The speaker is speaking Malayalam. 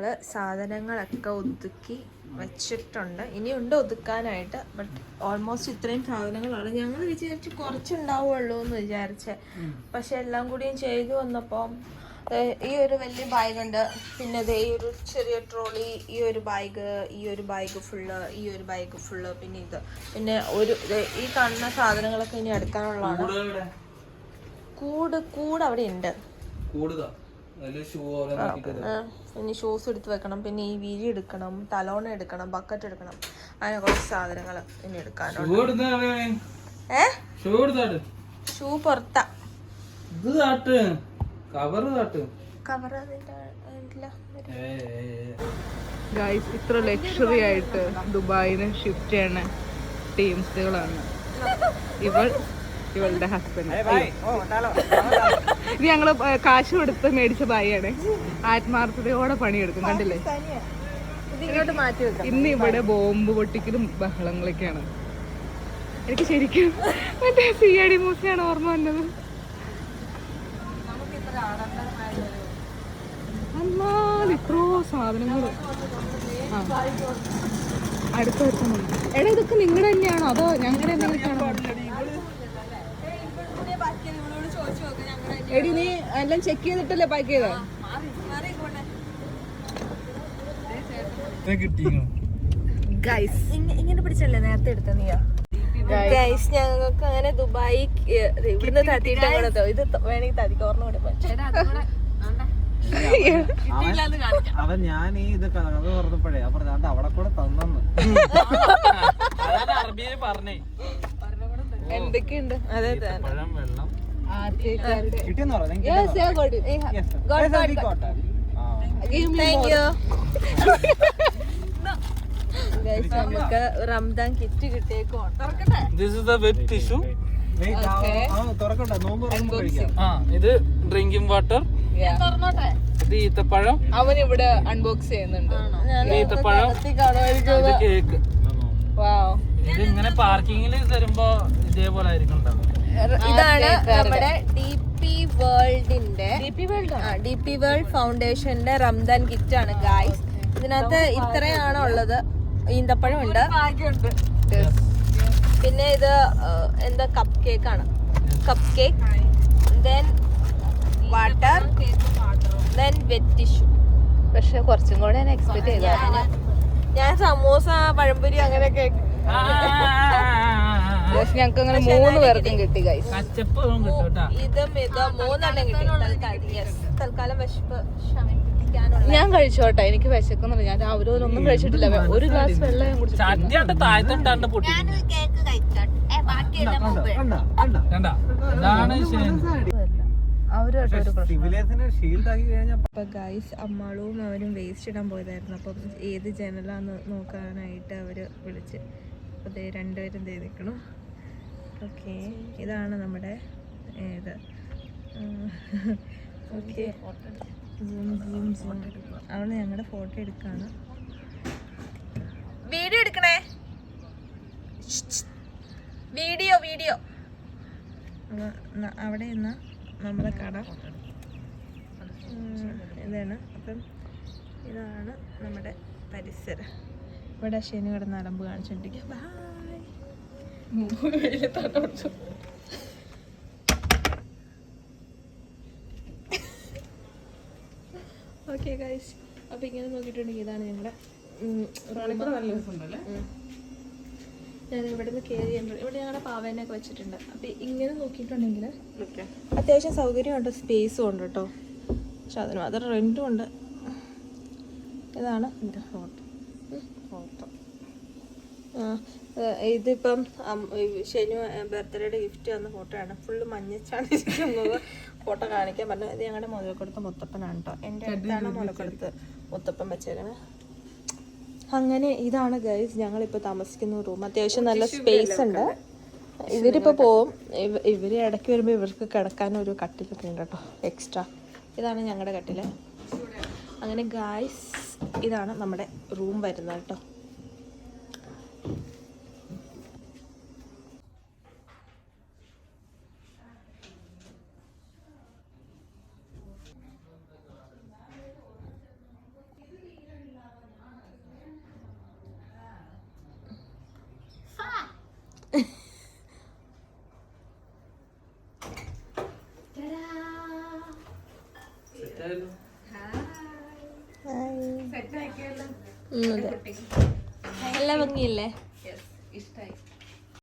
ഞങ്ങൾ സാധനങ്ങളൊക്കെ ഒതുക്കി വെച്ചിട്ടുണ്ട്. ഇനിയുണ്ട് ഒതുക്കാനായിട്ട്. ബട്ട് ഓൾമോസ്റ്റ് ഇത്രയും സാധനങ്ങളാണ്. ഞങ്ങൾ വിചാരിച്ച് കുറച്ചുണ്ടാവുള്ളൂ എന്ന് വിചാരിച്ചേ. പക്ഷെ എല്ലാം കൂടിയും ചെയ്തു വന്നപ്പോൾ ഈ ഒരു വലിയ ബാഗുണ്ട്, പിന്നെ ഈ ഒരു ചെറിയ ട്രോളി, ഈ ഒരു ബാഗ് ഫുള്ള്, ഈ ഒരു ബാഗ് ഫുള്ള്, പിന്നെ ഇത്, പിന്നെ ഒരു ഈ കാണുന്ന സാധനങ്ങളൊക്കെ ഇനി എടുക്കാനുള്ളതാണ്. കൂട് അവിടെ ഉണ്ട്. ഇനി ഷൂസ് എടുത്ത് വെക്കണം, പിന്നെ ഈ വിരി എടുക്കണം, തലോണ എടുക്കണം, ബക്കറ്റ് എടുക്കണം, അങ്ങനെ കുറച്ച് സാധനങ്ങൾ ഇനി എടുക്കാനുണ്ട്. ഷൂ പുറത്താ. ഇത്ര ലക്ഷറി ആയിട്ട് ദുബായിന് ഷിഫ്റ്റ് ചെയ്യണ ടീംസുകളാണ് ഇവളുടെ ഹസ്ബൻഡ്. ഇത് ഞങ്ങള് കാശ് കൊടുത്ത് മേടിച്ച ബായിയാണ്. ആത്മാർത്ഥതയോടെ പണിയെടുക്കും, കണ്ടില്ലേ? ഇന്ന് ഇവിടെ ബോംബ് പൊട്ടിക്കലും ബഹളങ്ങളൊക്കെയാണ്. എനിക്ക് ശരിക്കും മറ്റേ CID മൂസിയാണ് ഓർമ്മ വന്നത്. എന്നാലും ഇത്രയോ സാധനങ്ങൾ അടുത്തടുത്തുണ്ട്. എടാ, ഇതൊക്കെ നിങ്ങളുടെ തന്നെയാണോ അതോ ഞങ്ങളുടെ എന്തെങ്കിലും? എടി, നീ എല്ലാം ചെക്ക് ചെയ്തിട്ടല്ലേ പാക്ക് ചെയ്തോ? ഇങ്ങനെ പിടിച്ചല്ലേ നേരത്തെ എടുത്ത നീയാ? ഗൈസ്, ഞങ്ങൾക്ക് അങ്ങനെ ദുബായി ഇവിടുന്ന് തട്ടിട്ട് ഇത് വേണമെങ്കിൽ തതിക്ക് ഓർമ്മ കൂടെ അവൻ ഞാൻ ഇത് പറഞ്ഞപ്പോഴേ പറഞ്ഞ അവിടെ കൂടെ തന്നു എന്തൊക്കെയുണ്ട്. അതെ, വെള്ളം നമുക്ക് റംദാൻ കിറ്റ് കിട്ടിയേക്കോ. ഇത് ഡ്രിങ്കിങ് വാട്ടർ, ഇത് ഈത്തപ്പഴം. അവൻ ഇവിടെ അൺബോക്സ് ചെയ്യുന്നുണ്ട്. ഈത്തപ്പഴം, ഇത് കേക്ക്. ഇത് ഇങ്ങനെ പാർക്കിങ്ങിൽ തരുമ്പോ ഇതേപോലെ ആയിരിക്കും ഉണ്ടാവും. ഇതാണ് നമ്മുടെ DP വേൾഡ് ഫൗണ്ടേഷന്റെ റംദാൻ കിറ്റ് ആണ് ഗായ്സ്. ഇതിനകത്ത് ഇത്രയാണ് ഉള്ളത്. ഈന്തപ്പഴം ഉണ്ട്, പിന്നെ ഇത് എന്താ കപ്പ് കേക്ക് ആണ്, cupcake, then water, then wet tissue. പക്ഷെ കുറച്ചും കൂടെ ഞാൻ എക്സ്പെക്ട് ചെയ്ത. ഞാൻ സമോസ, പഴംപൊരി അങ്ങനെയൊക്കെ ഞങ്ങൾക്ക് അങ്ങനെ 3 പേർക്കും കിട്ടി ഗൈസ്. ഇതും 3 കിട്ടി. തൽക്കാലം വിശപ്പ് ഞാൻ കഴിച്ചോട്ടെ, എനിക്ക് വിശക്കുന്നില്ല. ഞാൻ രാവിലെ ഒന്നും കഴിച്ചിട്ടില്ല. ഒരു ഗ്ലാസ് വെള്ളം ഞാൻ കുടിച്ചു. അപ്പൊ ഗൈസ്, അമ്മാളും അവരും വേസ്റ്റ് ഇടാൻ പോയതായിരുന്നു. അപ്പം ഏത് ജനലാന്ന് നോക്കാനായിട്ട് അവര് വിളിച്ച്. അപ്പൊ 2 പേരും നിൽക്കണം. ഓക്കെ, ഇതാണ് നമ്മുടെ ഇത്. ഓക്കെ, അവള് ഞങ്ങളുടെ ഫോട്ടോ എടുക്കാണ്. വീഡിയോ എടുക്കണേ, വീഡിയോ. അവിടെ നിന്ന് നമ്മുടെ കട ഇതാണ്. അപ്പം ഇതാണ് നമ്മുടെ പരിസരം. ഇവിടെ ശനി കിടന്ന് അലമ്പ് കാണിച്ചോണ്ടിരിക്കുക. ബായ്. ഓക്കെ ഗൈസ്, അപ്പം ഇങ്ങനെ നോക്കിയിട്ടുണ്ടെങ്കിൽ ഇതാണ് ഞങ്ങളുടെ ഞാൻ ഇവിടുന്ന് കയറി ഇവിടെ ഞങ്ങളുടെ പാവേനൊക്കെ വെച്ചിട്ടുണ്ട്. അപ്പം ഇങ്ങനെ നോക്കിയിട്ടുണ്ടെങ്കിൽ അത്യാവശ്യം സൗകര്യമുണ്ട്, സ്പേസും ഉണ്ട് കേട്ടോ. പക്ഷെ അതിന് മാത്രം റെൻറ്റും ഉണ്ട്. ഇതാണ് എൻ്റെ ഫോട്ടോ. ഇതിപ്പം ശനി ബർത്ത്ഡേയുടെ ഗിഫ്റ്റ് വന്ന ഫോട്ടോയാണ്. ഫുള്ള് മഞ്ഞച്ചാണ് ഇരിക്കുന്നത്. ഫോട്ടോ കാണിക്കാൻ പറഞ്ഞു. ഇത് ഞങ്ങളുടെ മുതലക്കൊടുത്ത് മുത്തപ്പനാണ് കേട്ടോ. എൻ്റെ അടുത്താണ് മുതലക്കൊടുത്ത് മുത്തപ്പൻ വെച്ചേക്കണേ. അങ്ങനെ ഇതാണ് ഗൈസ് ഞങ്ങളിപ്പോൾ താമസിക്കുന്ന റൂം. അത്യാവശ്യം നല്ല സ്പേസ് ഉണ്ട്. ഇവരിപ്പോൾ പോവും. ഇവർ ഇടയ്ക്ക് വരുമ്പോൾ ഇവർക്ക് കിടക്കാനൊരു കട്ടിലൊക്കെ ഉണ്ട് കേട്ടോ, എക്സ്ട്രാ. ഇതാണ് ഞങ്ങളുടെ കട്ടില്. അങ്ങനെ ഗൈസ്, ഇതാണ് നമ്മുടെ റൂം വരുന്നത് കേട്ടോ. നല്ല ഭംഗിയില്ലേ? ഇഷ്ടായി.